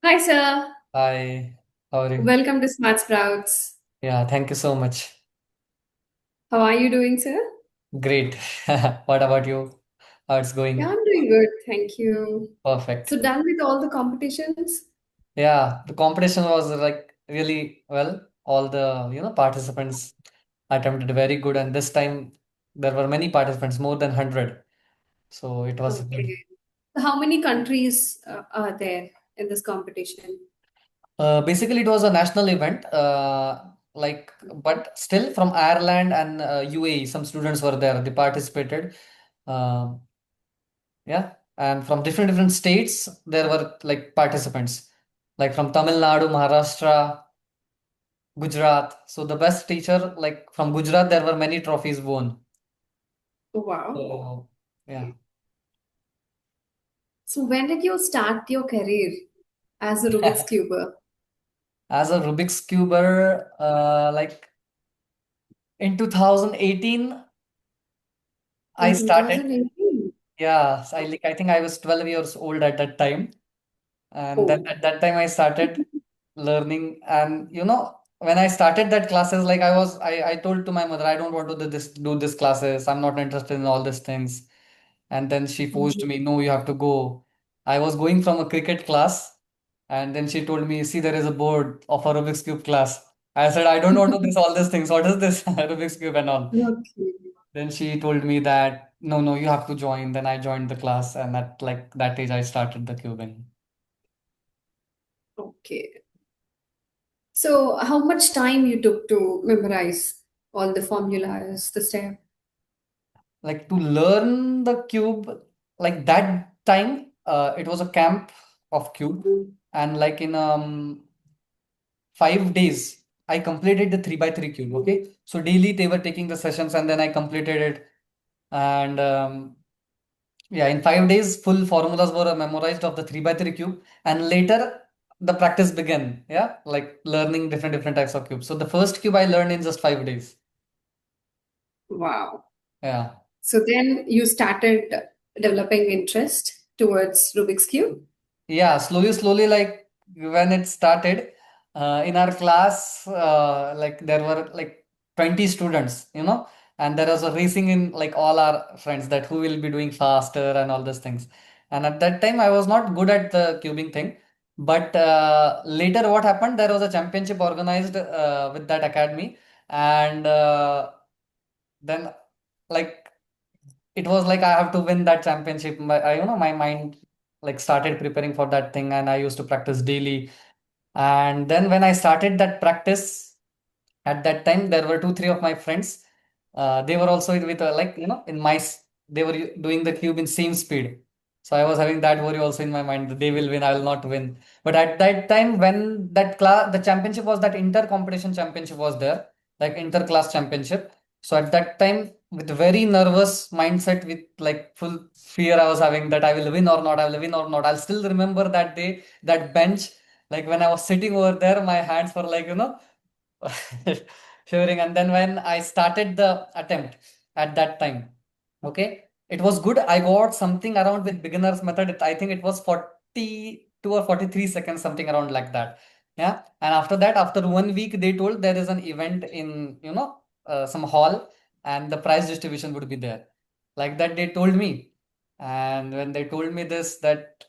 Hi, sir. Hi, how are you? Welcome to Smart Sprouts. Yeah, thank you so much. How are you doing, sir? Great. What about you? How it's Yeah, going? I'm doing good. Thank you. Perfect. So, done with all the competitions? Yeah, the competition was like really well. All the, participants attempted very good, and this time there were many participants, more than 100. So it was good. Okay. So how many countries are there in this competition? Basically, it was a national event, but still from Ireland and UAE, some students were there. They participated. Um Yeah, and from different states, there were like participants, like from Tamil Nadu, Maharashtra, Gujarat. So the best teacher, like from Gujarat, there were many trophies won. Wow. So yeah, So, when did you start your career as a Rubik's Cuber? as a Rubik's cuber, like in 2018, I In started. 2018? Yeah, I think I was 12 years old at that time. And then Oh. at that time I started learning. And when I started that classes, like I told to my mother, I don't want to do this classes. I'm not interested in all these things. And then she forced Mhm. me, no, you have to go. I was going from a cricket class, and then she told me, see, there is a board of a Rubik's Cube class. I said, I don't want to do this all these things. What is this? Rubik's Cube and all. Okay. Then she told me that no, no, you have to join. Then I joined the class, and at like that age I started the cubing. Okay. So, how much time you took to memorize all the formulas, the step? Like to learn the cube, like that time, it was a camp of cube, and like in 5 days, I completed the 3 by 3 cube. Okay, so daily they were taking the sessions, and then I completed it, and yeah, in 5 days, full formulas were memorized of the 3 by 3 cube, and later the practice began. Yeah, like learning different types of cubes. So the first cube I learned in just 5 days. Wow. Yeah. So then you started developing interest towards Rubik's Cube. Yeah, slowly, like when it started, in our class, like there were like 20 students, and there was a racing in like all our friends that who will be doing faster and all those things. And at that time, I was not good at the cubing thing. But later, what happened? There was a championship organized with that academy, and then like it was like I have to win that championship. My mind like started preparing for that thing, and I used to practice daily. And then when I started that practice, at that time there were two, three of my friends. They were also with like in they were doing the cube in same speed. So I was having that worry also in my mind that they will win, I will not win. But at that time, when that class, the championship was that inter competition championship was there, like inter class championship. So at that time, with very nervous mindset, with like full fear, I was having that I will win or not, I will win or not. I'll still remember that day, that bench, like when I was sitting over there, my hands were like, shivering. And then when I started the attempt at that time, okay, it was good. I got something around with beginner's method. I think it was 42 or 43 seconds, something around like that. Yeah. And after that, after 1 week, they told there is an event in, some hall, and the prize distribution would be there. Like that, they told me. And when they told me this, that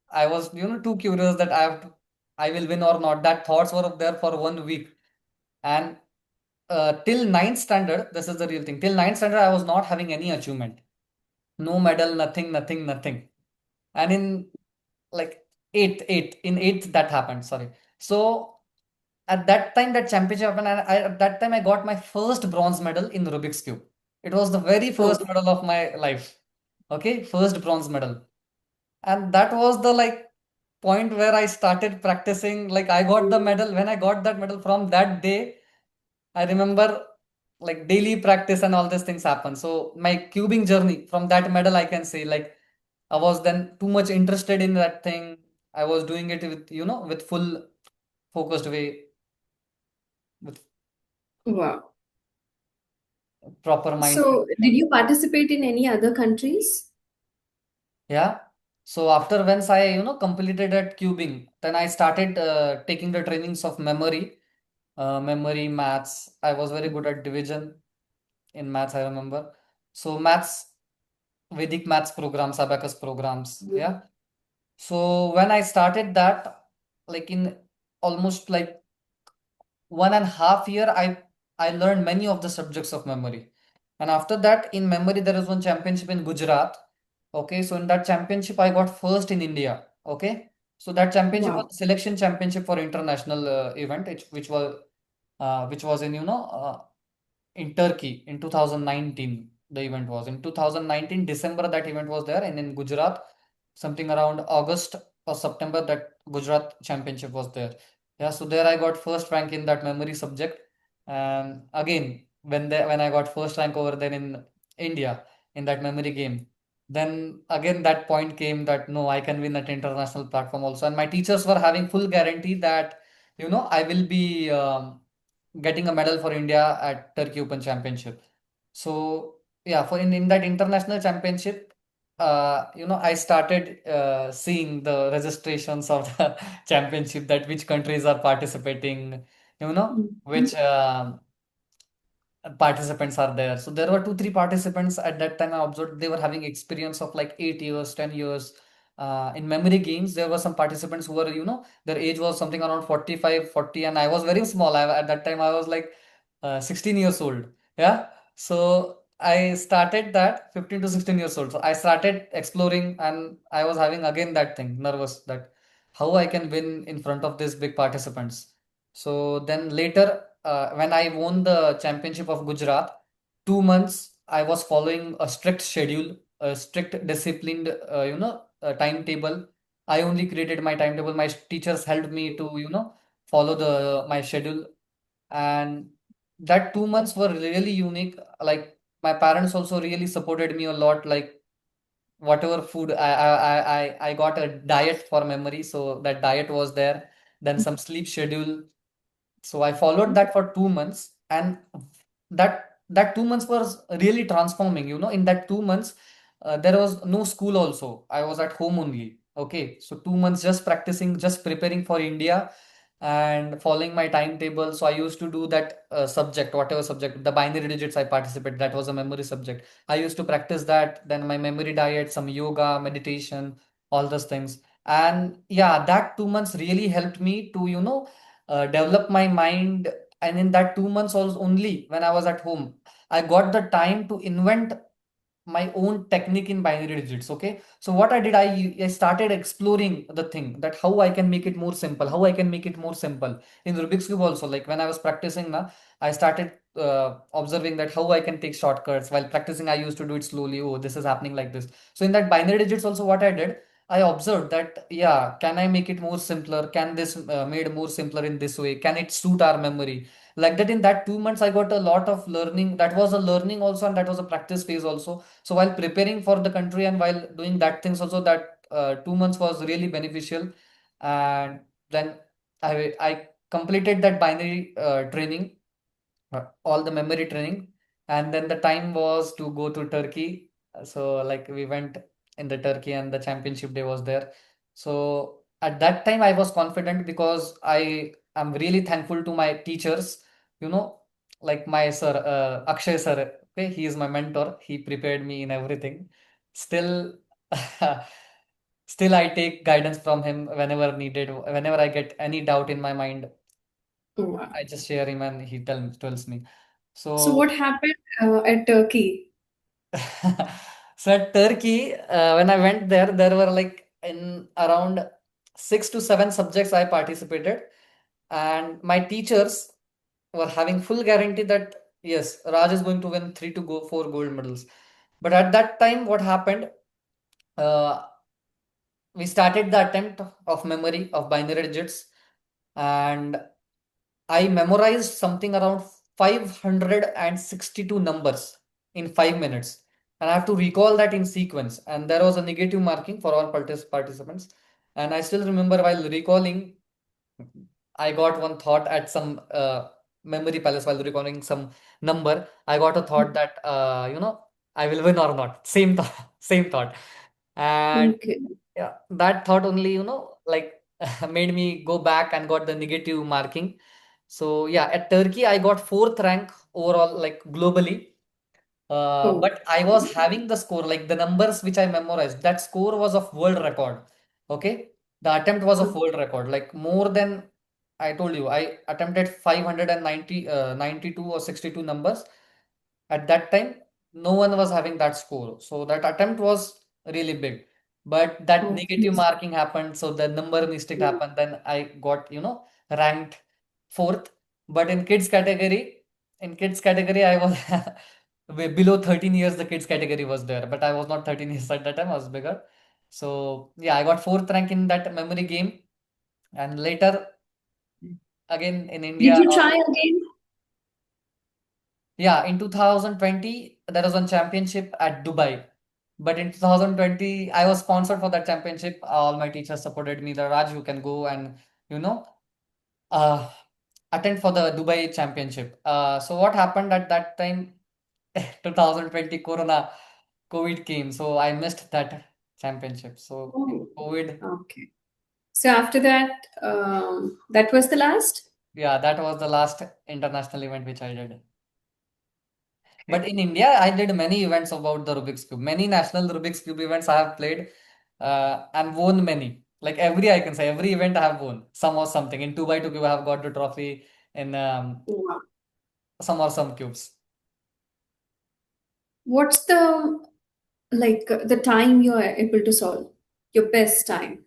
I was, too curious that I will win or not. That thoughts were there for 1 week. And till ninth standard, this is the real thing. Till ninth standard, I was not having any achievement. No medal, nothing, nothing, nothing. And in like eighth that happened. Sorry. So at that time, that championship happened, and at that time I got my first bronze medal in Rubik's Cube. It was the very Oh, first medal of my life. Okay, first bronze medal. And that was the like point where I started practicing. Like I got the medal. When I got that medal, from that day, I remember like daily practice and all these things happen. So my cubing journey, from that medal, I can say like I was then too much interested in that thing. I was doing it with with full focused way, with wow. proper mindset. So, did you participate in any other countries? Yeah. So after once I, completed that cubing, then I started taking the trainings of memory, memory, maths. I was very good at division in maths, I remember. So maths, Vedic maths programs, abacus programs, yeah. So when I started that, like in almost like 1.5 year, I learned many of the subjects of memory. And after that, in memory, there is one championship in Gujarat. Okay, so in that championship, I got first in India. Okay, so that championship was Wow. selection championship for international event, which was in in Turkey in 2019. The event was in 2019 December. That event was there, and in Gujarat, something around August or September, that Gujarat championship was there. Yeah, so there I got first rank in that memory subject. And again, when I got first rank over there in India in that memory game, then again that point came that no, I can win at international platform also. And my teachers were having full guarantee that I will be getting a medal for India at Turkey Open Championship. So yeah, for in that international championship, I started seeing the registrations of the championship, that which countries are participating, Mhm. which participants are there. So there were two, three participants at that time I observed. They were having experience of like 8 years, 10 years. In memory games, there were some participants who were, their age was something around 45, 40, and I was very small. At that time, I was like 16 years old. Yeah. So I started that 15 to 16 years old. So I started exploring, and I was having again that thing, nervous, that how I can win in front of these big participants. So then later, when I won the championship of Gujarat, 2 months I was following a strict schedule, a strict disciplined, timetable. I only created my timetable. My teachers helped me to, follow the my schedule, and that 2 months were really unique. Like my parents also really supported me a lot. Like whatever food I got a diet for memory, so that diet was there. Then some sleep schedule, so I followed that for 2 months, and that 2 months was really transforming. In that 2 months, there was no school also. I was at home only. Okay, so 2 months just practicing, just preparing for India, and following my timetable. So I used to do that subject, whatever subject, the binary digits I participate. That was a memory subject. I used to practice that. Then my memory diet, some yoga, meditation, all those things. And yeah, that 2 months really helped me to develop my mind. And in that 2 months also, only when I was at home, I got the time to invent my own technique in binary digits. Okay, so what I did, I started exploring the thing, that how I can make it more simple, how I can make it more simple in Rubik's cube also. Like when I was practicing now, I started observing that how I can take shortcuts. While practicing, I used to do it slowly. Oh, this is happening like this. So in that binary digits also, what I did, I observed that, yeah, can I make it more simpler? Can this made more simpler in this way? Can it suit our memory? Like that, in that 2 months, I got a lot of learning. That was a learning also, and that was a practice phase also. So while preparing for the country and while doing that things also, that 2 months was really beneficial. And then I completed that binary training, all the memory training, and then the time was to go to Turkey. So like we went in the Turkey, and the championship day was there. So at that time I was confident, because I am really thankful to my teachers, you know, like my sir, Akshay sir. Okay, he is my mentor. He prepared me in everything. Still, still I take guidance from him whenever needed. Whenever I get any doubt in my mind, Wow. I just share him, and he tells me. So what So, happened at Turkey? so at Turkey, when I went there, there were like in around 6 to 7 subjects I participated, and my teachers were having full guarantee that yes, Raj is going to win 3 to 4 gold medals. But at that time, what happened? Uh, we started the attempt of memory of binary digits, and I memorized something around 562 numbers in 5 minutes. And I have to recall that in sequence. And there was a negative marking for all participants. And I still remember, while recalling, I got one thought at some memory palace while recalling some number. I got a thought that, I will win or not. Same thought, same thought. And Okay. Yeah, that thought only, like made me go back and got the negative marking. So yeah, at Turkey, I got fourth rank overall, like globally. Oh, But I was having the score, like the numbers which I memorized, that score was of world record. Okay. The attempt was of oh, world record, like more than I told you, I attempted 590, 92 or 62 numbers. At that time, no one was having that score. So that attempt was really big. But that okay. negative marking happened, so the number mistake happened. Then I got, ranked fourth. But in kids category, I was below 13 years, the kids category was there. But I was not 13 years at that time, I was bigger. So yeah, I got fourth rank in that memory game. And later, again in Did India, you try again? yeah, in 2020, there was one championship at Dubai. But in 2020, I was sponsored for that championship. All my teachers supported me. The Raj, you can go and, you know, uh, attend for the Dubai championship. So what happened at that time, 2020 COVID came. So I missed that championship. So in Oh, COVID, okay. So after that, that was the last? yeah, that was the last international event which I did. Okay. But in India, I did many events about the Rubik's Cube. Many national Rubik's Cube events I have played and won many. Like every, I can say, every event I have won. Some or something. In 2 by 2 cube, I have got the trophy. In Wow. some or some cubes. What's the time you are able to solve? Your best time?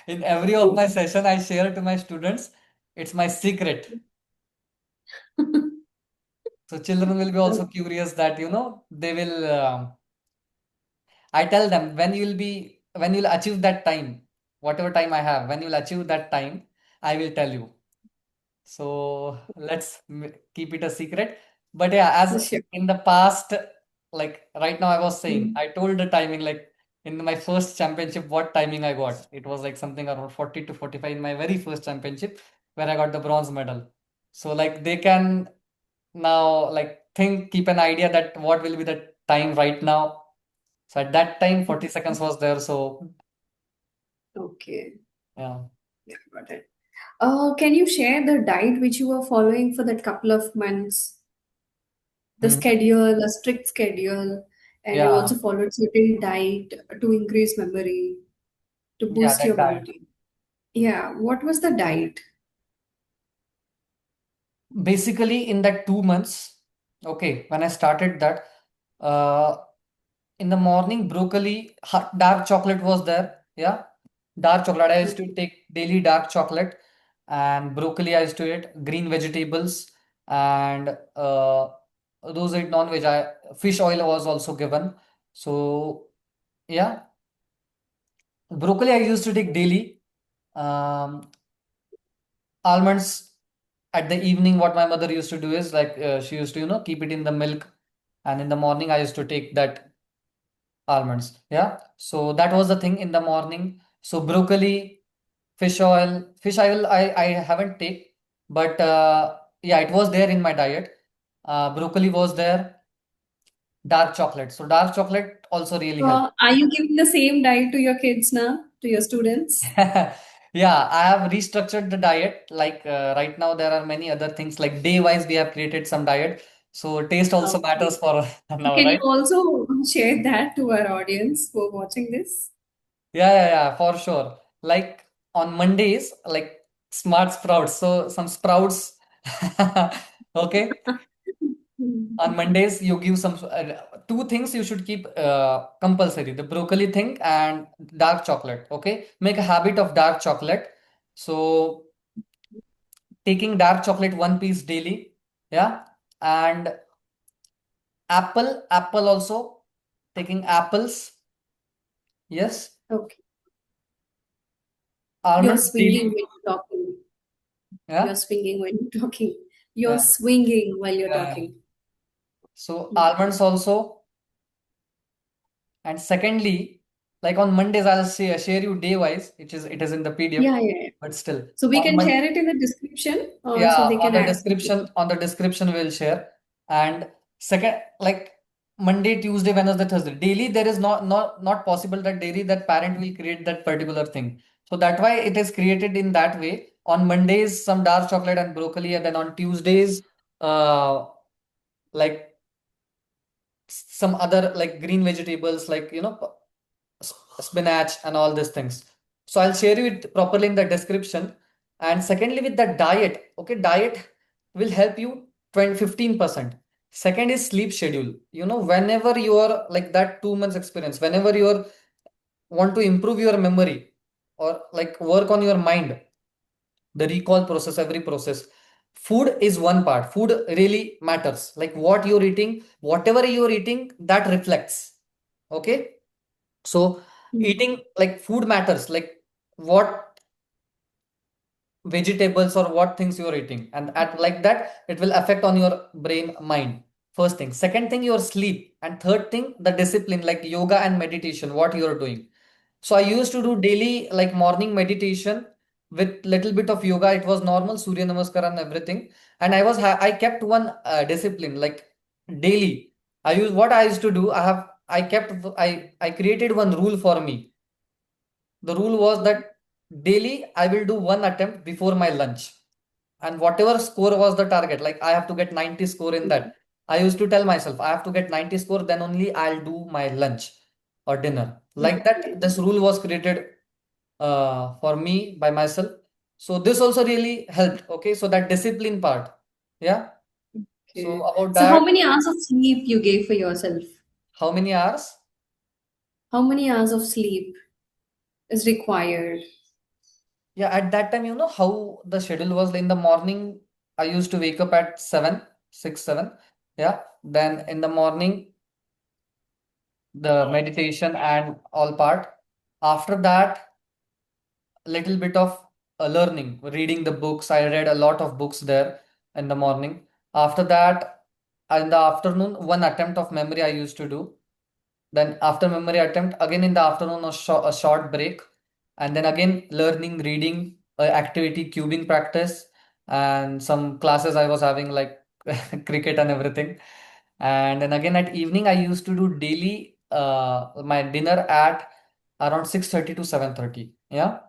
In every of my session, I share to my students. It's my secret. So children will be also curious that, they will. I tell them when you'll achieve that time, whatever time I have, when you'll achieve that time, I will tell you. So let's keep it a secret. But yeah, as Sure. in the past, like right now, I was saying, Mm. I told the timing, like in my first championship, what timing I got. It was like something around 40 to 45 in my very first championship, where I got the bronze medal. So like they can now like keep an idea that what will be the time right now. So at that time, 40 seconds was there. So Okay. yeah. Yeah, got it. Can you share the diet which you were following for that couple of months? The Mhm. schedule, a strict schedule, and you Yeah. also followed certain diet to increase memory, to Yeah, boost that your diet. memory. Yeah, what was the diet? Basically, in that 2 months, okay, when I started that, uh, in the morning, broccoli, dark chocolate was there. Yeah, dark chocolate. I used to take daily dark chocolate and broccoli. I used to eat green vegetables and those ate non-veg. Fish oil was also given. So yeah, broccoli I used to take daily. Um, almonds at the evening, what my mother used to do is like she used to keep it in the milk, and in the morning I used to take that almonds. Yeah, so that was the thing in the morning. So broccoli, fish oil I haven't take, but yeah, it was there in my diet. Broccoli was there. Dark chocolate, so dark chocolate also really helped. Are you giving the same diet to your kids now, to your students? Yeah, I have restructured the diet. Like right now, there are many other things. Like day wise, we have created some diet. So taste also Okay. matters for now, Can you right? also share that to our audience who are watching this? Yeah, yeah, yeah, for sure. Like on Mondays, like smart sprouts. So some sprouts. Okay. On Mondays, you give some two things you should keep compulsory: the broccoli thing and dark chocolate. Okay, make a habit of dark chocolate. So taking dark chocolate one piece daily, yeah, and apple also taking apples, yes, Okay. You're almonds swinging daily, when you're talking. You're yeah, swinging when you're talking. You're yeah, swinging while you're yeah. talking. So Hmm. almonds also, and secondly, like on Mondays I'll share you day wise, it is in the PDF, Yeah, yeah, yeah. but still So we on can Monday. share it in the description, so Yeah, they can add. on the description we'll share. And second, like Monday, Tuesday, Wednesday, Thursday. Daily, there is not possible that daily that parent will create that particular thing. So that why it is created in that way. On Mondays, some dark chocolate and broccoli, and then on Tuesdays, uh, like some other like green vegetables, like spinach and all these things. So I'll share you it properly in the description. And secondly, with the diet, okay, diet will help you 20 15%. Second is sleep schedule. Whenever you are like that 2 months experience, whenever you are want to improve your memory or like work on your mind, the recall process, every process. Food is one part. Food really matters. Like what you're eating, whatever you're eating, that reflects. Okay. So eating like food matters, like what vegetables or what things you're eating, and at like that it will affect on your brain mind. First thing. Second thing, your sleep. And third thing, the discipline, like yoga and meditation, what you're doing. So I used to do daily like morning meditation with little bit of yoga. It was normal Surya Namaskar and everything. And I kept one discipline like daily. I used to do. I created one rule for me. The rule was that daily I will do one attempt before my lunch. And whatever score was the target, like I have to get 90 score in that. I used to tell myself I have to get 90 score, then only I'll do my lunch or dinner. Like that, this rule was created for me by myself. So this also really helped. Okay, so that discipline part. Yeah. So Okay. about So how that, many hours of sleep you gave for yourself? how many hours? How many hours of sleep is required? Yeah, at that time, how the schedule was in the morning. I used to wake up at 7, 6, 7. Yeah. Then in the morning, the meditation and all part. After that, little bit of learning, reading the books. I read a lot of books there in the morning. After that, in the afternoon, one attempt of memory I used to do. Then after memory attempt, again in the afternoon, a short break, and then again learning, reading, activity, cubing practice, and some classes I was having like cricket and everything. And then again at evening, I used to do daily my dinner at around 6:30 to 7:30. Yeah.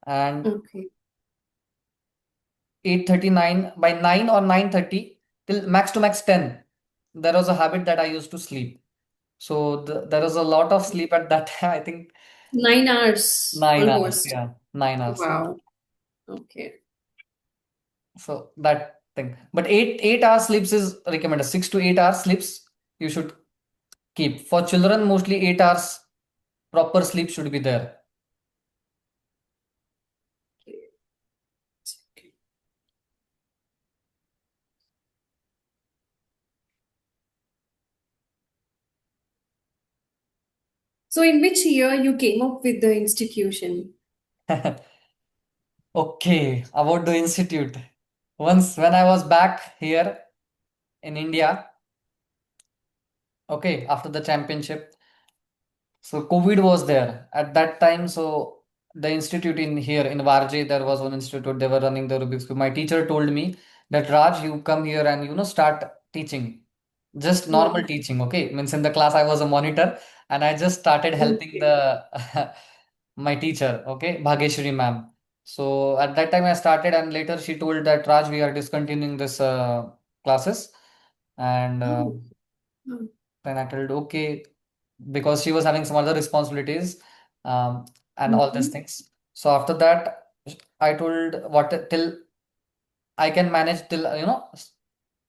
And Okay. 8:39 by 9 or 9:30 till max to max 10. There was a habit that I used to sleep. So there was a lot of sleep at that time. I think 9 hours 9 hours. almost. Yeah, 9 hours. Wow. Okay. So that thing. But 8 hours sleeps is recommended. 6 to 8 hours sleeps you should keep. For children, mostly 8 hours proper sleep should be there. So in which year you came up with the institution? Okay, about the institute. Once when I was back here in India, okay, after the championship, so COVID was there at that time. So the institute in here in Varje, there was one institute. They were running the Rubik's Cube. My teacher told me that Raj, you come here and start teaching, just normal Hmm. teaching. Okay, means in the class I was a monitor and I just started helping Okay. the my teacher. Okay, Bhageshwari ma'am. So at that time I started, and later she told that Raj, we are discontinuing this classes, and Oh. Oh. then I told okay, because she was having some other responsibilities, and all these Mhm. things. So after that, I told what till I can manage till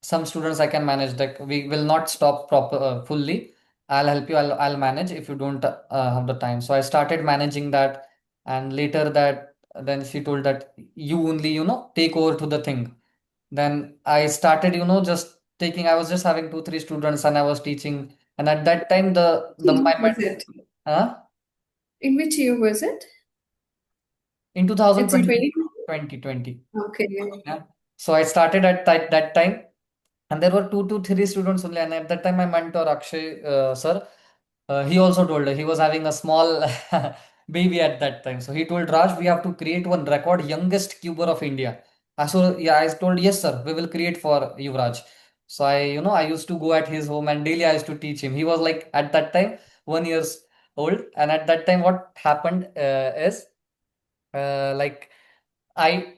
some students I can manage. Like we will not stop proper fully. I'll help you. I'll manage if you don't have the time. So I started managing that, and later that then she told that you only take over to the thing. Then I started just taking. I was just having 2 3 students and I was teaching. And at that time the Year my was it? huh? In which year was it? In It's in 2020, 2020. 2020. Okay. Yeah. So I started at that time, and there were 2 to 3 students only. And at that time, my mentor Akshay sir, he also told he was having a small baby at that time. So he told Raj, we have to create one record youngest cuber of India. So yeah, I told yes, sir, we will create for Yuvraj. So I used to go at his home and daily I used to teach him. He was like at that time 1 years old, and at that time what happened is like I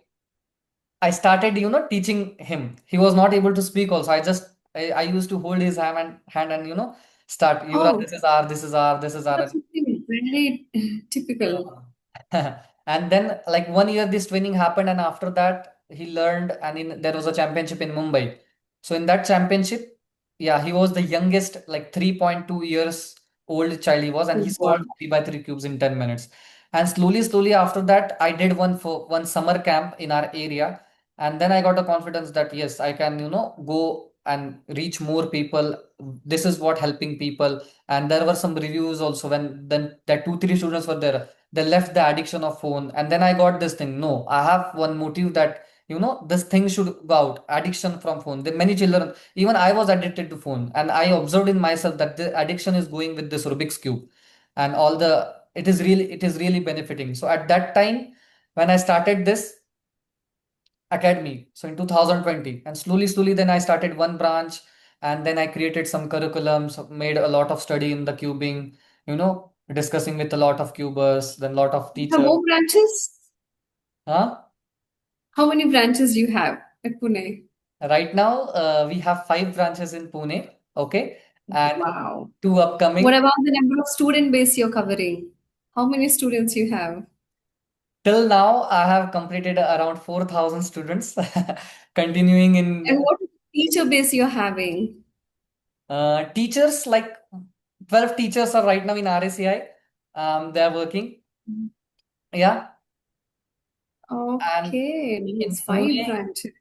I started teaching him. He was not able to speak also. I used to hold his hand and start. Yuvraj, Oh, this is R, this is R, this is R. that's something very typical. And then like 1 year this training happened, and after that he learned, and there was a championship in Mumbai. So in that championship, yeah, he was the youngest, like 3.2 years old child he was, and he Wow. solved 3 by 3 cubes in 10 minutes. And slowly after that, I did one summer camp in our area, and then I got a confidence that yes, I can go and reach more people. This is what helping people. And there were some reviews also, when then that 2 3 students were there, they left the addiction of phone, and then I got this thing. No, I have one motive that this thing should go out, addiction from phone. The many children, even I was addicted to phone, and I observed in myself that the addiction is going with this Rubik's cube, and all the it is really benefiting. So at that time, when I started this academy, so in 2020, and slowly then I started one branch, and then I created some curriculums, made a lot of study in the cubing, discussing with a lot of cubers, then lot of You have teachers. more branches? Huh? How many branches you have at Pune? Right now, we have 5 branches in Pune, okay, and Wow. two What upcoming. about the number of student base you're covering? How many students you have? Till now, I have completed around 4,000 students, continuing And in what teacher base you're having? teachers, like 12 teachers are right now in RACI. They are working. Yeah. And Okay, in nice. Five Pune, branches.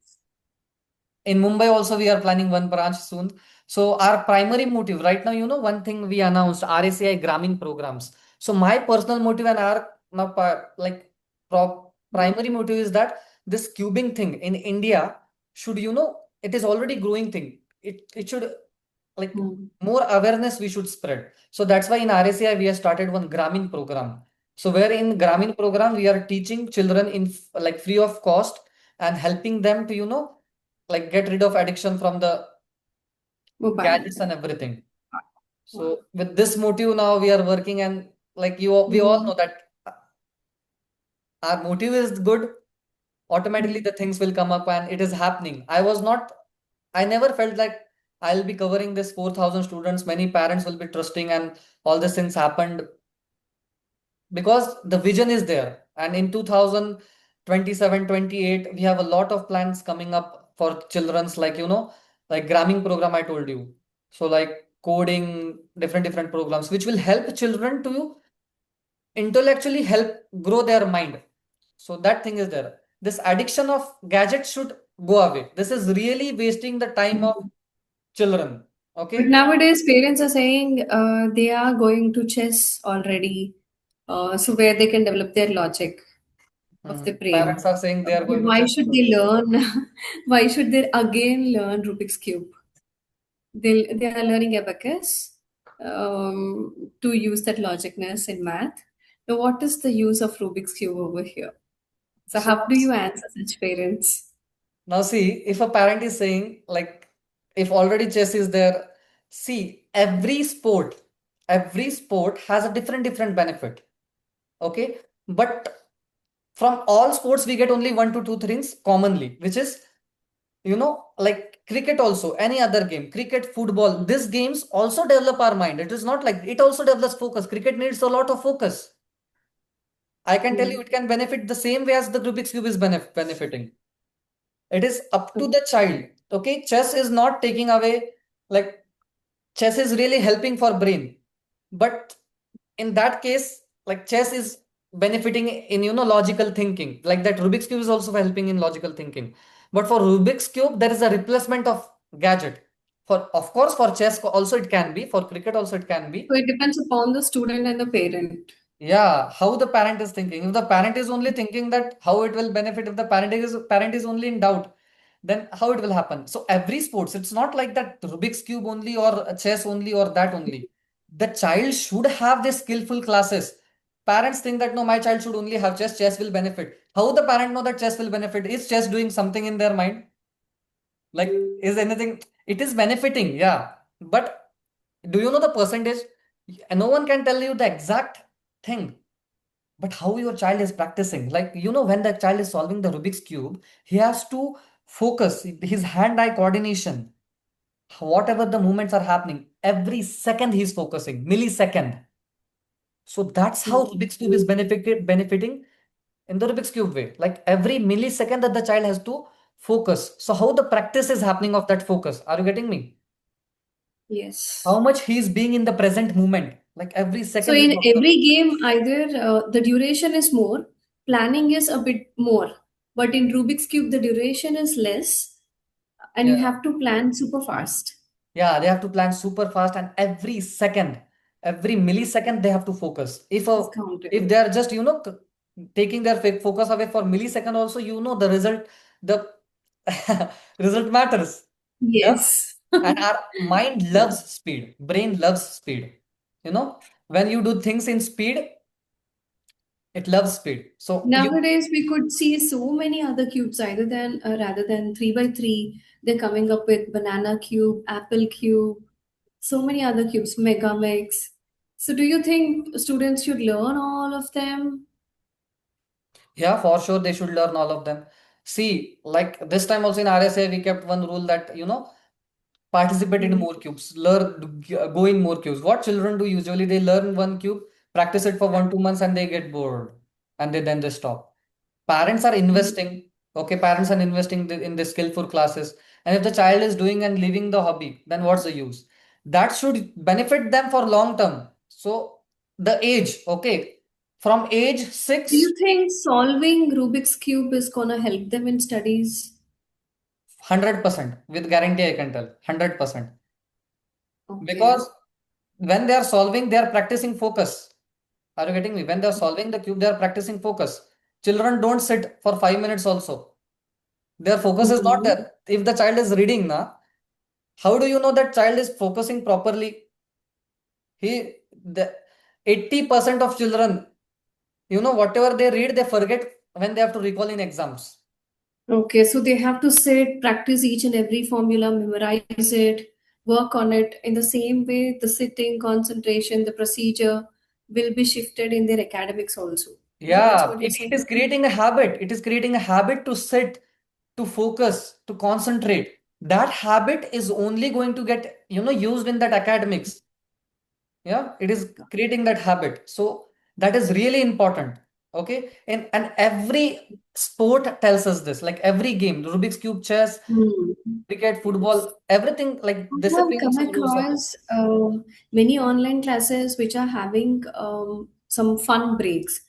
in Mumbai also we are planning one branch soon. So our primary motive right now, one thing we announced, RACI Gramin programs. So my personal motive and our now like primary motive is that this cubing thing in India should, it is already growing thing. It should, like, Hmm. more awareness we should spread. So that's why in RACI we have started one Gramin program. So where in Gramin program we are teaching children in like free of cost, and helping them to like get rid of addiction from the Mobile. gadgets and everything. Wow. So with this motive now we are working, and like we all Hmm. know that our motive is good, automatically Hmm. the things will come up, and it is happening. I never felt like I'll be covering this 4,000 students, many parents will be trusting, and all these things happened because the vision is there. And in 2027, 28, we have a lot of plans coming up for children's, like like gramming program I told you. So like coding, different programs which will help children to intellectually help grow their mind. So that thing is there. This addiction of gadgets should go away. This is really wasting the time of children. But Okay. nowadays, parents are saying they are going to chess already, so where they can develop their logic of the Parents brain. are saying they are But going to why chess. should they learn? Why should they again learn Rubik's Cube? They are learning abacus to use that logicness in math. Now, what is the use of Rubik's Cube over here? So, So how do you answer such parents? now see, if a parent is saying, like, if already chess is there, see, every sport has a different benefit. Okay. But from all sports, we get only one to two things commonly, which is, like cricket also, any other game, cricket, football, these games also develop our mind. It is not like it also develops focus. Cricket needs a lot of focus. I can tell you Hmm. it can benefit the same way as the Rubik's Cube is benefiting. It is up to the child. Okay, chess is not taking away, like, chess is really helping for brain, but in that case, like, chess is benefiting in logical thinking, like that Rubik's cube is also helping in logical thinking. But for Rubik's cube there is a replacement of gadget. For, of course, for chess also it can be, for cricket also it can So be. it depends upon the student and the parent. Yeah, how the parent is thinking. If the parent is only thinking that how it will benefit, if the parent is only in doubt, then how it will happen. So every sports, it's not like that Rubik's cube only or chess only or that only. The child should have the skillful classes. Parents think that no, my child should only have chess, chess will benefit. How the parent know that chess will benefit? Is chess doing something in their mind? Like, is anything? It is benefiting, yeah. But do you know the percentage? No one can tell you the exact thing. But how your child is practicing, like when the child is solving the Rubik's cube, he has to focus his hand-eye coordination, whatever the movements are happening, every second he's focusing, millisecond. So that's how Hmm. Rubik's cube is benefiting in the Rubik's cube way. Like every millisecond that the child has to focus. So how the practice is happening of that focus? Are you getting me? How Yes. much he's being in the present moment. Like every So second he's in observing. every game, either the duration is more, planning is a bit more, but in Rubik's Cube, the duration is less, and you Yeah. have to plan super fast. Yeah, they have to plan super fast, and every second, every millisecond they have to focus. It's If counted. they are just taking their focus away for millisecond also, the result, the result matters. Yeah. Yes. And our mind Yeah. loves speed, brain loves speed. When you do things in speed, it loves speed. So you Nowadays, we could see so many other cubes either than rather than three by three. They're coming up with banana cube, apple cube, so many other cubes, mega mix. So, do you think students should learn all of them? Yeah, for sure they should learn all of them. See, like this time also in RSA we kept one rule that participate in Hmm. more cubes, go in more cubes. What children do usually, they learn one cube, practice it for 1 2 months, and they get bored, and then they stop. Parents are investing. Okay, parents are investing in the skillful classes, and if the child is doing and leaving the hobby, then what's the use? That should benefit them for long term. So the age, okay, from age Do 6, you think solving Rubik's Cube is gonna help them in studies? 100% with guarantee, I can tell 100%. Okay. Because when they are solving, they are practicing focus. Are you getting me? When they are solving the cube, they are practicing focus. Children don't sit for 5 minutes also. Their focus is not Hmm. there. If the child is reading, how do you know that child is focusing properly? The 80% of children, whatever they read, they forget when they have to recall in exams. Okay, so they have to sit, practice each and every formula, memorize it, work on it. In the same way, the sitting, concentration, the procedure will be shifted in their academics also. That's Yeah, what you're it saying. is creating a habit. It is creating a habit to sit, to focus, to concentrate. That habit is only going to get, used in that academics. Yeah, it is creating that habit. So that is really important. Okay. And every sport tells us this, like every game, Rubik's Cube, chess, Hmm. cricket, Yes. football, everything, like I have discipline come also rules are there. across many online classes which are having some fun breaks.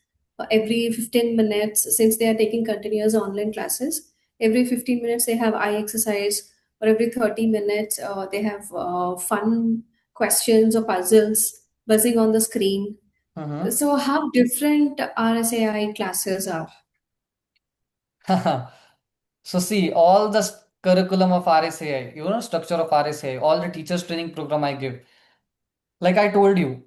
Every 15 minutes, since they are taking continuous online classes, every 15 minutes they have eye exercise, or every 30 minutes they have fun questions or puzzles buzzing on the screen. Mhm. So, how different RSAI classes are? So see, all the curriculum of RSAI, structure of RSAI, all the teachers training program I give, like I told you,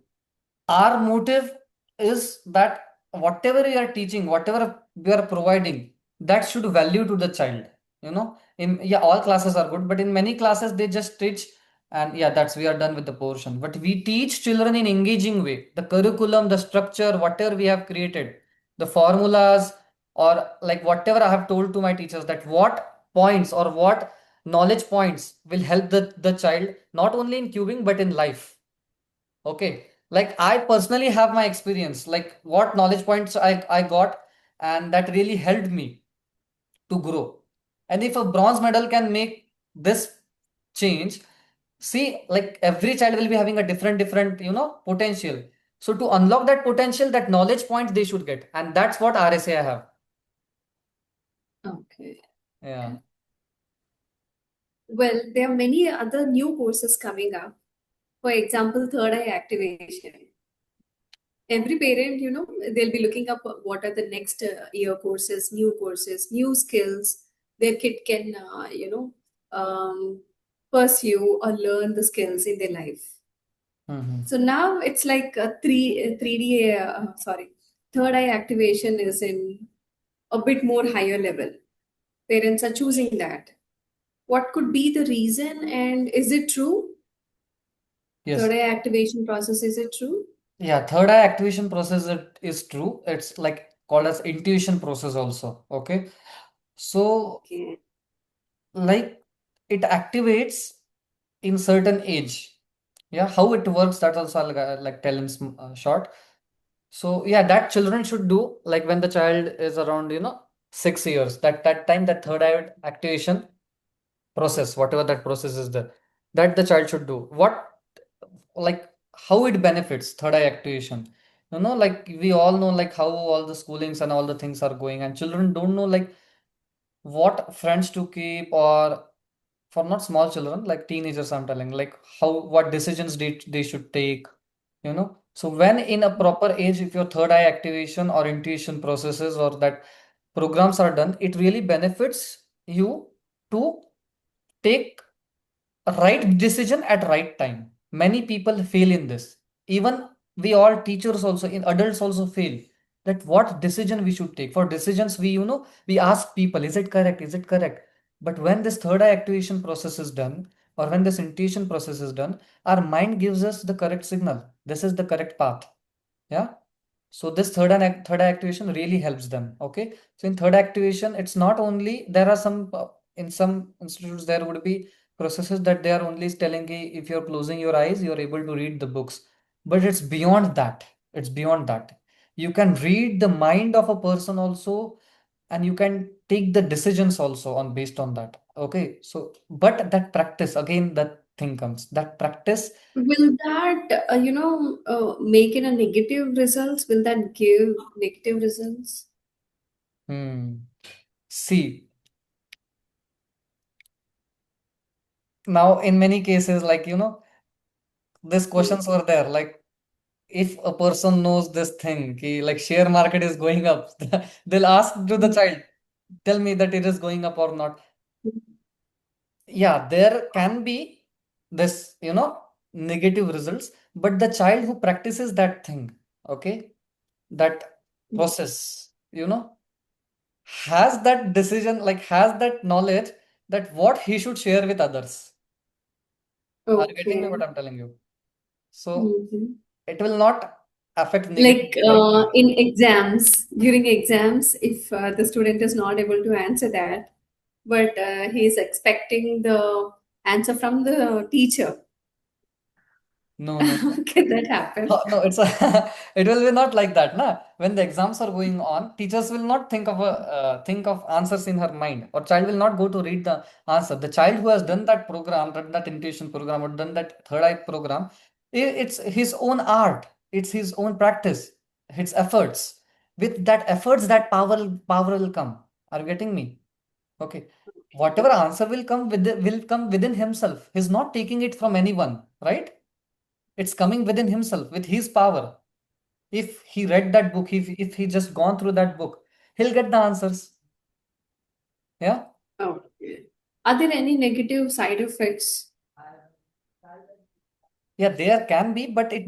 our motive is that whatever you are teaching, whatever we are providing, that should value to the child. In yeah, all classes are good, but in many classes they just teach, and yeah, that's we are done with the portion. But we teach children in engaging way. The curriculum, the structure, whatever we have created, the formulas, or like whatever I have told to my teachers, that what points or what knowledge points will help the child not only in cubing but in life. Okay. Like I personally have my experience, like what knowledge points I got, and that really helped me to grow. And if a bronze medal can make this change, see, like every child will be having a different, potential. So to unlock that potential, that knowledge points they should get. And that's what RSA I have. Okay. Yeah. Well, there are many other new courses coming up. For example, third eye activation. Every parent, they'll be looking up what are the next year courses, new skills their kid can, pursue or learn the skills in their life. Mhm. So now it's like a 3D, sorry, third eye activation is in a bit more higher level. Parents are choosing that. What could be the reason, and is it true? Yes. Third eye activation process, is it true? Yeah, third eye activation process it is true. It's like called as intuition process also. Okay. So Okay. like it activates in certain age. Yeah, how it works that also I'll like tell in short. So yeah, that children should do like when the child is around 6 years. That time that third eye activation process, whatever that process is there, that the child should do. What like how it benefits third eye activation. Like we all know like how all the schoolings and all the things are going, and children don't know like what friends to keep, or for not small children like teenagers I'm telling, like how what decisions they should take. So when in a proper age, if your third eye activation or intuition processes or that programs are done, it really benefits you to take a right decision at right time. Many people fail in this. Even we all teachers also, in adults also fail. That what decision we should take. For decisions, we ask people, is it correct? Is it correct? But when this third eye activation process is done, or when this intuition process is done, our mind gives us the correct signal. This is the correct path. Yeah. So this third eye activation really helps them. Okay. So in third activation, it's not only there are some in some institutes there would be processes that they are only telling you if you're closing your eyes, you're able to read the books. But it's beyond that. It's beyond that. You can read the mind of a person also, and you can take the decisions also on based on that. Okay. So, but that practice again, that thing comes. That practice. Will that, make it a negative results? Will that give negative results? Hmm. See, now in many cases, like these Hmm. questions were there, like if a person knows this thing like share market is going up, they'll ask to the child, tell me that it is going up or not. Yeah, there can be this negative results, but the child who practices that thing, okay, that process, has that decision, like has that knowledge, that what he should share with others. Are you getting me what Okay. I'm telling you? So Mhm. it will not affect Like negatively like that. in exams, during exams, if the student is not able to answer that, but he is expecting the answer from the teacher, No, no, no. can that happen? Oh, no, it will be not like that, na. When the exams are going on, teachers will not think of answers in her mind, or child will not go to read the answer. The child who has done that program, done that intuition program, or done that third eye program, it's his own art. It's his own practice. His efforts. With that efforts, that power will come. Are you getting me? Okay. Whatever answer will come will come within himself. He's not taking it from anyone, right? It's coming within himself with his power. If he read that book, if he just gone through that book, he'll get the answers. Yeah. Okay. Are there any negative side effects? Yeah, there can be, but it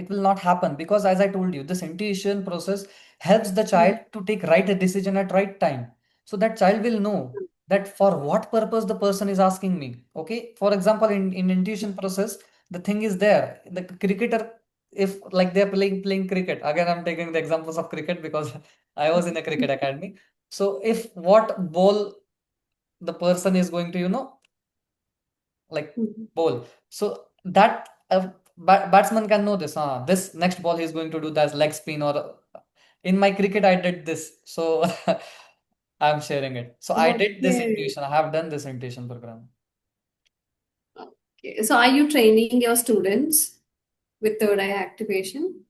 will not happen, because as I told you, this intuition process helps the child to take right decision at right time. So that child will know that for what purpose the person is asking me. Okay. For example, in intuition process, the thing is there. The cricketer, if like they're playing cricket, again, I'm taking the examples of cricket because I was in a cricket academy. So if what ball the person is going to, like Mhm. bowl. So that batsman can know this. This next ball he's going to do that leg spin, or in my cricket I did this. So I'm sharing it. So I did this Okay. intuition. I have done this intuition program. Okay. So are you training your students with third eye activation?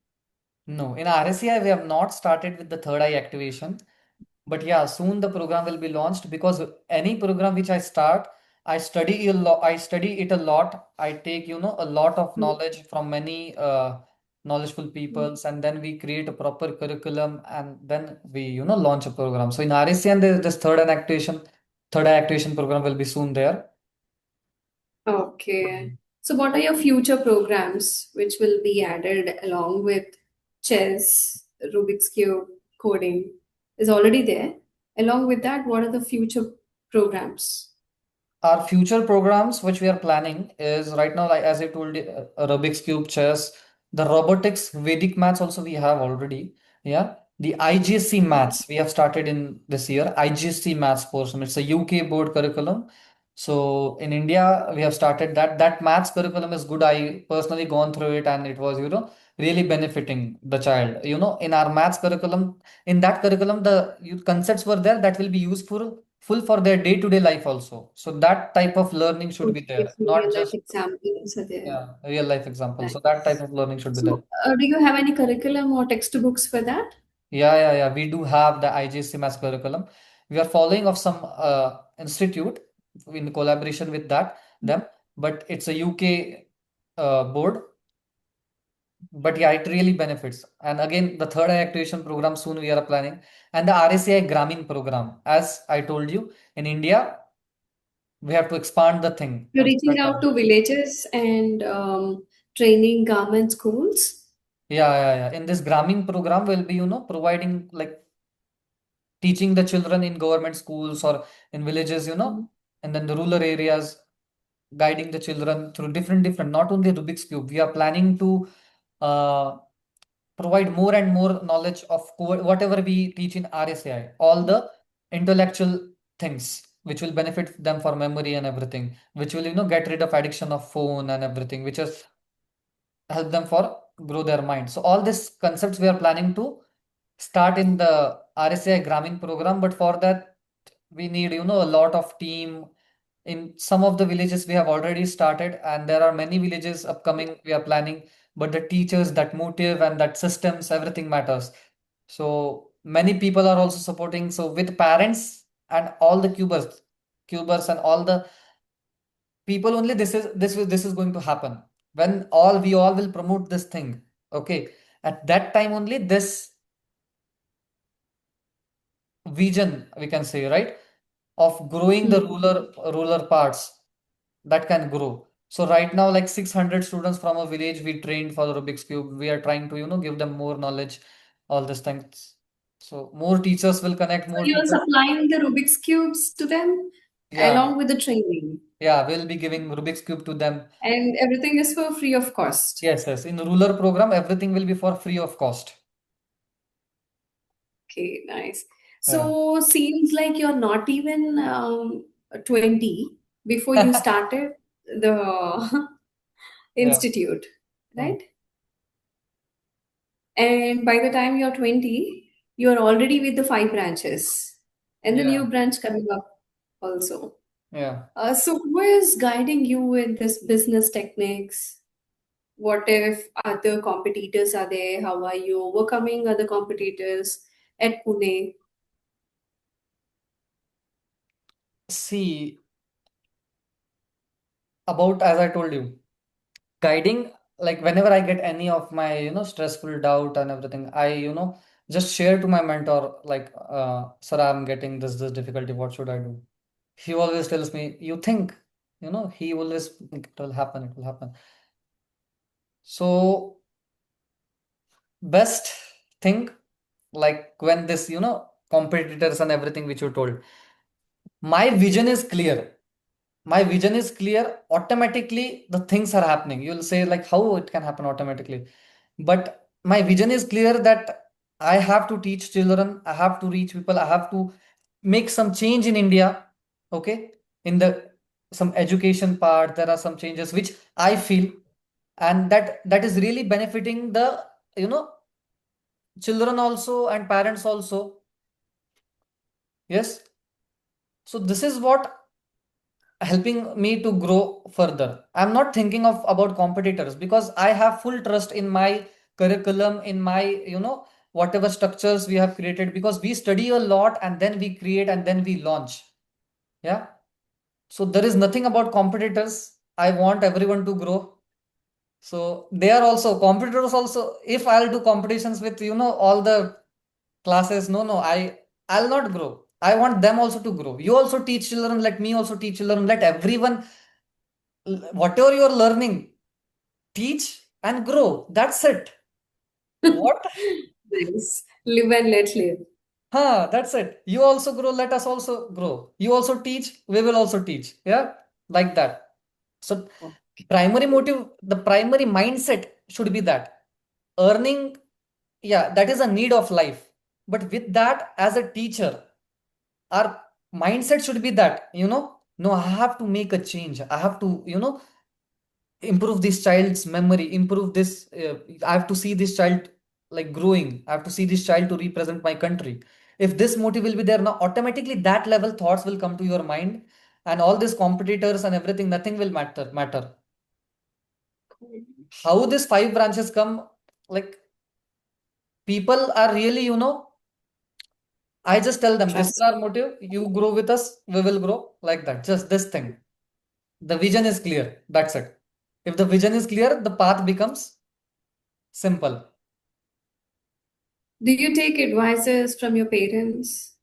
No, in RSCI we have not started with the third eye activation. But yeah, soon the program will be launched, because any program which I start, I study it a lot. I take, a lot of knowledge from many knowledgeable peoples, and then we create a proper curriculum, and then we, launch a program. So in RSCN, there's this third eye activation program will be soon there. Okay. So, what are your future programs which will be added along with chess, Rubik's Cube, coding is already there. Along with that, what are the future programs? our future programs which we are planning is right now, like as I told you, Rubik's cube, chess, the robotics, Vedic maths also we have already. Yeah, the IGC maths we have started in this year. IGC maths portion, it's a UK board curriculum. So in India we have started that maths curriculum is good. I personally gone through it and it was, really benefiting the child. In our maths curriculum, in that curriculum the concepts were there that will be useful full for their day-to-day life also. So that type of learning should be Okay, there, so not real life just, examples are there. yeah, real life example. So that type Nice. of learning should be there. So, do you have any curriculum or textbooks for that? Yeah, yeah, yeah. We do have the IGC maths curriculum. We are following of some institute in collaboration with them, but it's a UK board. But yeah, it really benefits. And again, the third eye activation program soon we are planning, and the RSCI Grameen program. As I told you, in India we have to expand the thing. You're reaching out to villages and training government schools. Yeah, yeah, yeah. In this Grameen program, we'll be, providing like teaching the children in government schools or in villages, Mhm. and then the rural areas, guiding the children through different, not only Rubik's Cube. We are planning to uh, provide more and more knowledge of whatever we teach in RSAI, all the intellectual things which will benefit them for memory and everything, which will, get rid of addiction of phone and everything, which is help them for grow their mind. So all these concepts we are planning to start in the RSA Grameen program, but for that we need, a lot of team. In some of the villages we have already started, and there are many villages upcoming we are planning, but the teachers, that motive and that systems, everything matters. So many people are also supporting. So with parents and all the cubers and all the people only, this is going to happen when we all will promote this thing. Okay, at that time only this vision, we can say, right, of growing the Hmm. ruler parts, that can grow. So right now, like 600 students from a village we trained for the Rubik's cube. We are trying to, give them more knowledge, all these things. So more teachers will connect, So more you're teachers. supplying the Rubik's cubes to them Yeah, along with the training, yeah, we'll be giving Rubik's cube to them. and everything is for free of cost. Yes, yes, in ruler program everything will be for free of cost. Okay, nice. Yeah. So seems like you're not even 20 before you started the Yeah. institute, Hmm. right? And by the time you're 20, you're already with the five branches and the Yeah. new branch coming up also. Yeah. So who is guiding you with this business techniques? What if other competitors are there? How are you overcoming other competitors at Pune? See, about as I told you, guiding, like whenever I get any of my, stressful doubt and everything, I, just share to my mentor, like, sir, I'm getting this difficulty. What should I do? He always tells me, you think, he always think it will happen, it will happen. So best thing, like when this, competitors and everything which you told, my vision is clear. My vision is clear, automatically the things are happening. You'll say like how it can happen automatically, but my vision is clear that I have to teach children, I have to reach people, I have to make some change in India. Okay, in the some education part there are some changes which I feel, and that is really benefiting the, you know children also and parents also. Yes, so this is what helping me to grow further. I'm not thinking of about competitors because I have full trust in my curriculum, in my, whatever structures we have created, because we study a lot and then we create and then we launch. Yeah. So there is nothing about competitors. I want everyone to grow. So they are also competitors also. If I'll do competitions with, all the classes, no, no, I'll not grow. I want them also to grow. You also teach children, let me also teach children, let everyone, whatever you're learning, teach and grow. That's it. What? Nice. Live and let live. Huh, that's it. You also grow, let us also grow. You also teach, we will also teach. Yeah, like that. So, primary motive, the primary mindset should be that earning, yeah, that is a need of life. But with that, as a teacher, our mindset should be that, no, I have to make a change. I have to, improve this child's memory, improve this. I have to see this child like growing. I have to see this child to represent my country. If this motive will be there now, automatically that level thoughts will come to your mind, and all these competitors and everything, nothing will matter. How these five branches come, like, people are really, I just tell them, this is Trust. our motive, you grow with us, we will grow, like that, just this thing. The vision is clear, that's it. If the vision is clear, the path becomes simple. Do you take advices from your parents?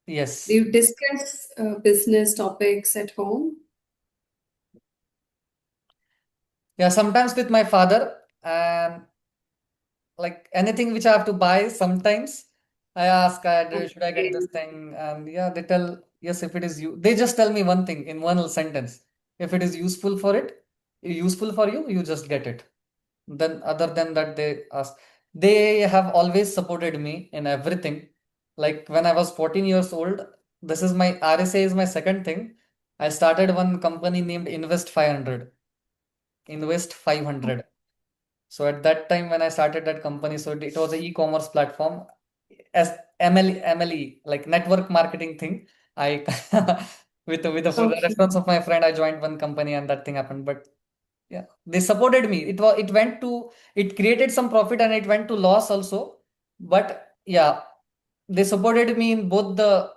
Do Yes. you discuss business topics at home? Yeah, sometimes with my father, and like anything which I have to buy, sometimes I ask, should I get Okay. this thing? And yeah, they tell, yes, if it is you, they just tell me one thing in one sentence. If it is useful for you, you just get it. Then other than that, they ask. They have always supported me in everything. Like when I was 14 years old, this is my RSA is my second thing. I started one company named Invest 500. Invest 500. So at that time when I started that company, so it was an e-commerce platform as MLE, like network marketing thing. I with the Okay. response of my friend, I joined one company and that thing happened. But yeah, they supported me. It created some profit and it went to loss also. But yeah, they supported me in both the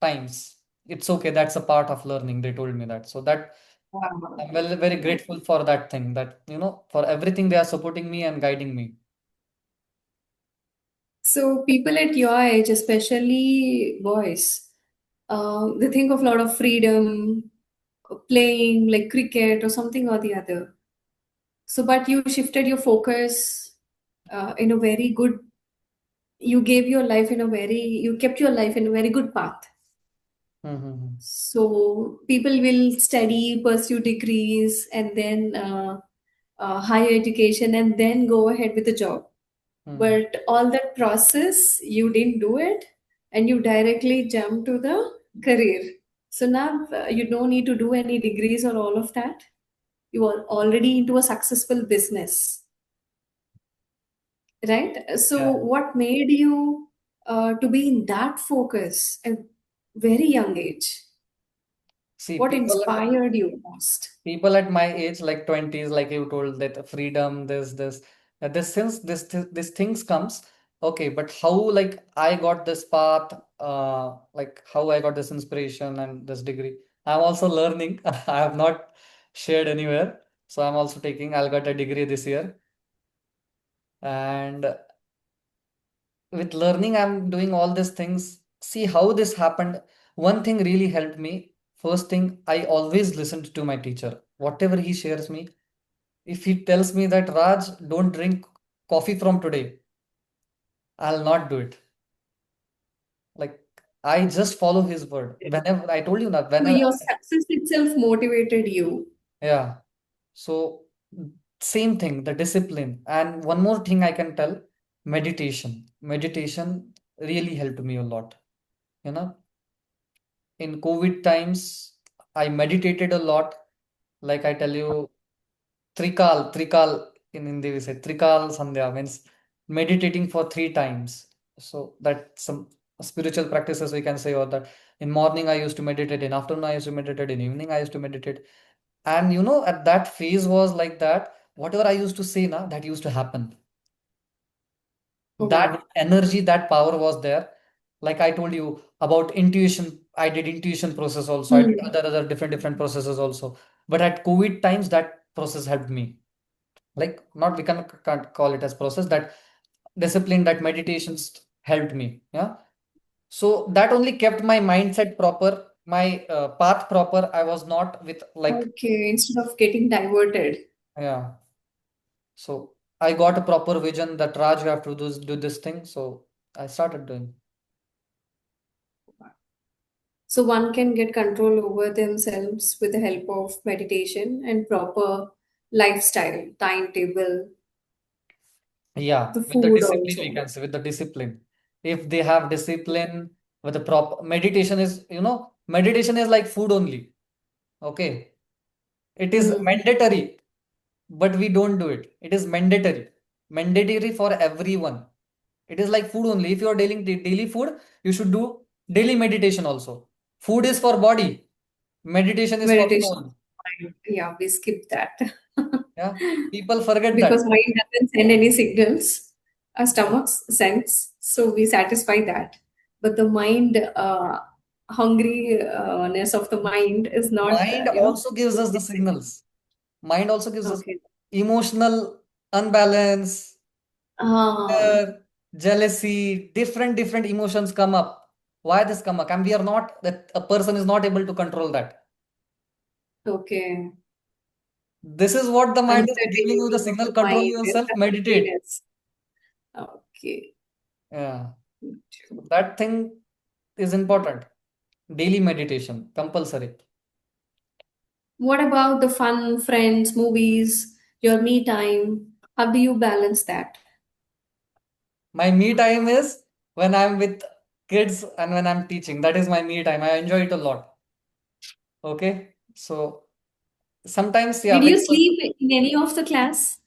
times. It's okay. That's a part of learning. They told me that. So that Wow. I'm very, very grateful for that thing, that, for everything they are supporting me and guiding me. So people at your age, especially boys, they think of a lot of freedom, playing like cricket or something or the other. So, but you shifted your focus in a very good. You gave your life in a very. You kept your life in a very good path. Mm-hmm. So people will study, pursue degrees, and then higher education, and then go ahead with the job. Mm-hmm. But all that process, you didn't do it, and you directly jump to the career. So now you don't need to do any degrees or all of that. You are already into a successful business, right? So Yeah. what made you to be in that focus at very young age? See, What inspired you most? people at my age, like 20s, like you told, that freedom, this since this things comes. Okay, but how, like, I got this path, like how I got this inspiration and this degree. I'm also learning. I have not shared anywhere. So I'm also I'll get a degree this year. And with learning, I'm doing all these things. See how this happened. One thing really helped me. First thing, I always listened to my teacher. Whatever he shares me, if he tells me that, Raj, don't drink coffee from today, I'll not do it. Like, I just follow his word. Whenever I told you that, So whenever, your success itself motivated you. yeah. So same thing, the discipline. And one more thing I can tell, meditation. Meditation really helped me a lot. You know, in COVID times, I meditated a lot. Like I tell you, Trikal in Hindi we say Trikal Sandhya means meditating for 3 times. So that some spiritual practices we can say, or that in morning I used to meditate, in afternoon I used to meditate, in evening I used to meditate. And at that phase was like that, whatever I used to say now, that used to happen. Oh, That wow. energy, that power was there. Like I told you about intuition, I did intuition process also. I did Hmm. other different processes also. But at COVID times, that process helped me. Like, not, we can't call it as process, that discipline, that meditations helped me. Yeah. So that only kept my mindset proper, my path proper. I was not with, like, Okay, instead of getting diverted. yeah. So I got a proper vision that, Raj, you have to do this thing. So I started doing. So one can get control over themselves with the help of meditation and proper lifestyle, timetable, Yeah, the with the food discipline, we also. can say, with the discipline. If they have discipline with the proper meditation is, meditation is like food only. Okay. It is Mm, mandatory, but we don't do it. It is mandatory. Mandatory for everyone. It is like food only. If you are daily food, you should do daily meditation also. Food is for body. Meditation is for meditation. soul. Yeah, we skip that. Yeah. People forget that. Because mind doesn't send any signals. Our stomachs sends, so we satisfy that. But the mind, hungriness of the mind is not, Mind also gives us the signals. Mind also gives us okay. emotional unbalance, Ah, fear, jealousy, different emotions come up. Why this come up? And we are not that a person is not able to control that. okay. This is what the mind is giving you the Uncertainty of signal. the Control mind is yourself, the meditate. hungriness. Okay. Yeah. So that thing is important. Daily meditation, compulsory. What about the fun, friends, movies, your me time? How do you balance that? My me time is when I'm with kids and when I'm teaching. That is my me time. I enjoy it a lot. Okay. So sometimes, yeah, Did you because sleep in any of the class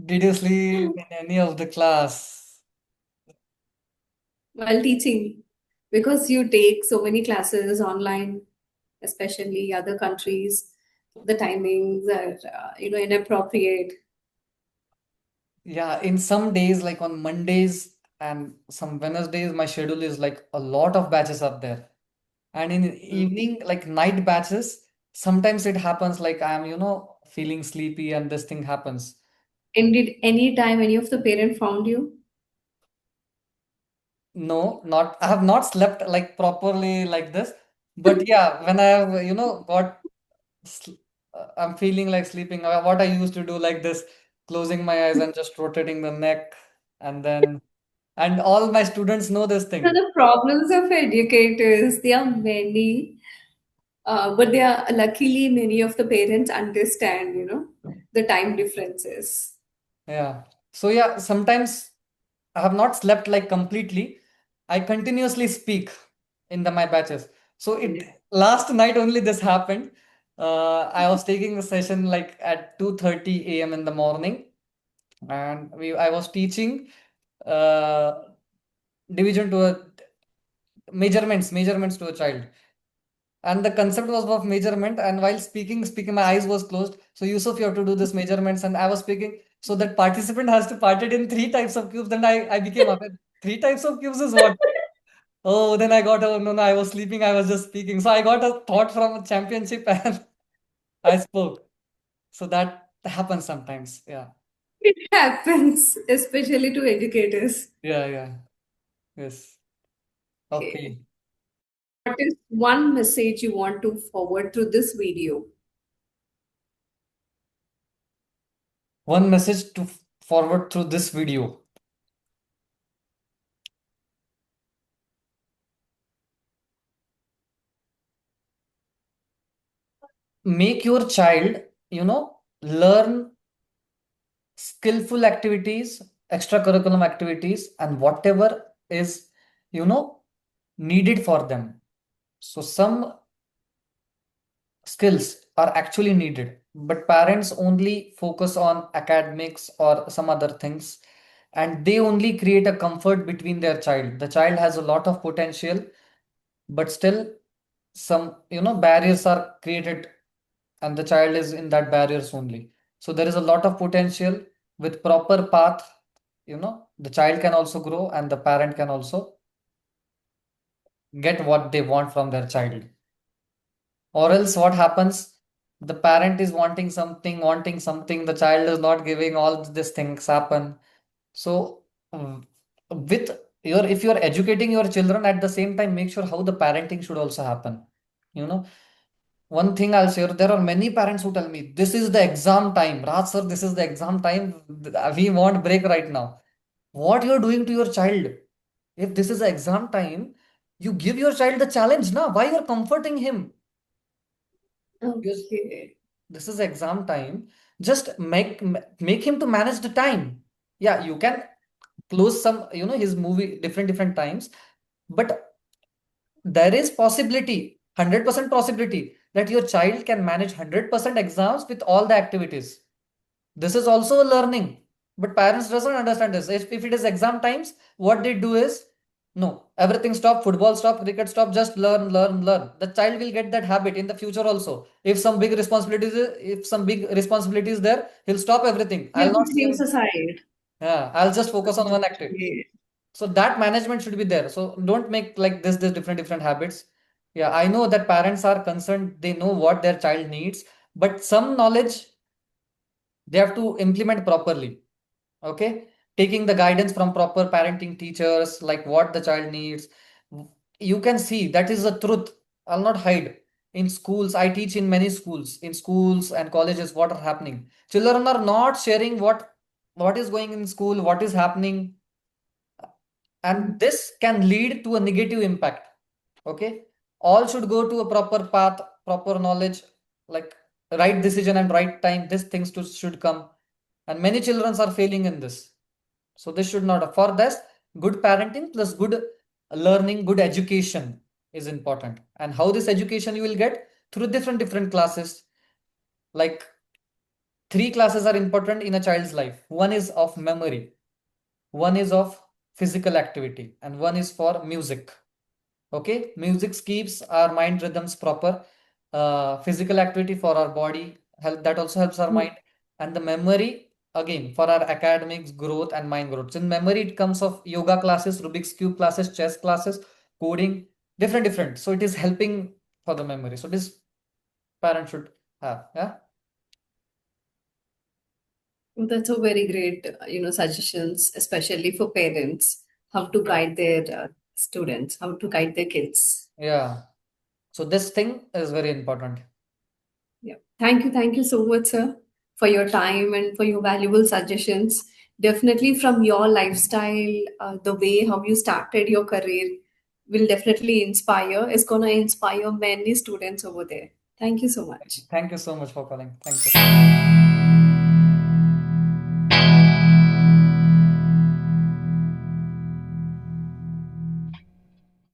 did you sleep in any of the class? while teaching? Because you take so many classes online, especially other countries, the timings are inappropriate. Yeah, in some days, like on Mondays and some Wednesdays, my schedule is like a lot of batches up there. And in Mm. evening, like night batches, sometimes it happens like I'm, feeling sleepy and this thing happens. And did any time any of the parent found you? No, not I have not slept like properly like this. But yeah, when I have, sl- I'm feeling like sleeping. What I used to do like this, closing my eyes and just rotating the neck, and then and all my students know this So thing. the problems of educators, there are many, but they are luckily many of the parents understand, the time differences. Yeah. So yeah, sometimes I have not slept like completely. I continuously speak in my batches. So it last night only this happened. I was taking a session like at 2:30 a.m. in the morning, and I was teaching uh, division to a measurements to a child. And the concept was of measurement, and while speaking my eyes was closed. So Yusuf, you have to do this measurements, and I was speaking. So that participant has to part it in three types of cubes. Then I became aware. Three types of cubes is what? Oh, then I got a no, no, I was sleeping, I was just speaking. So I got a thought from a championship and I spoke. So that happens sometimes. Yeah. It happens, especially to educators. Yeah, yeah. Yes. Okay. Okay. What is one message you want to forward through this video? One message to forward through this video. Make your child, learn skillful activities, extracurriculum activities, and whatever is, you know, needed for them. So some skills are actually needed, but parents only focus on academics or some other things, and they only create a comfort between their child. The child has a lot of potential, but still some, barriers are created, and the child is in that barriers only. So there is a lot of potential with proper path, the child can also grow and the parent can also get what they want from their child. Or else what happens? The parent is wanting something, the child is not giving, all these things happen. So with if you're educating your children at the same time, make sure how the parenting should also happen. You know, one thing I'll share, there are many parents who tell me, this is the exam time. Raj sir, this is the exam time. We want break right now. what you're doing to your child. If this is exam time, you give your child the challenge now. Why you're comforting him? Because Okay. this is exam time. Just make him to manage the time. Yeah, you can close some, his movie different times, but there is possibility, 100% possibility that your child can manage 100% exams with all the activities. This is also a learning, but parents doesn't understand this. If it is exam times, what they do is, no, everything stop, football stop, cricket stop, just learn. The child will get that habit in the future also. If some big responsibility is there, he'll stop everything. You I'll have not to see place him. aside. Yeah, I'll just focus on one activity. Okay. So that management should be there. So don't make like this different habits. Yeah, I know that parents are concerned, they know what their child needs, but some knowledge they have to implement properly. Okay, taking the guidance from proper parenting teachers, like what the child needs. You can see that is the truth. I'll not hide. In schools, I teach in many schools, in schools and colleges, what are happening. Children are not sharing what is going in school, what is happening, and this can lead to a negative impact. Okay, all should go to a proper path, proper knowledge, like right decision and right time, these things should come, and many children are failing in this. So this should not, for this, good parenting plus good learning, good education is important. And how this education you will get through different classes. Like three classes are important in a child's life. One is of memory, one is of physical activity, and one is for music. Okay, music keeps our mind rhythms proper. Physical activity for our body help, that also helps our mind. And the memory, again, for our academics growth and mind growth. So in memory, it comes of yoga classes, Rubik's cube classes, chess classes, coding, different. So it is helping for the memory. So this parent should have. Yeah. That's a very great, suggestions, especially for parents, how to guide their students, how to guide their kids. Yeah. So this thing is very important. Yeah. Thank you so much, sir, for your time and for your valuable suggestions. Definitely from your lifestyle, the way how you started your career will definitely inspire. It's gonna inspire many students over there. Thank you so much. Thank you so much for calling. Thank you.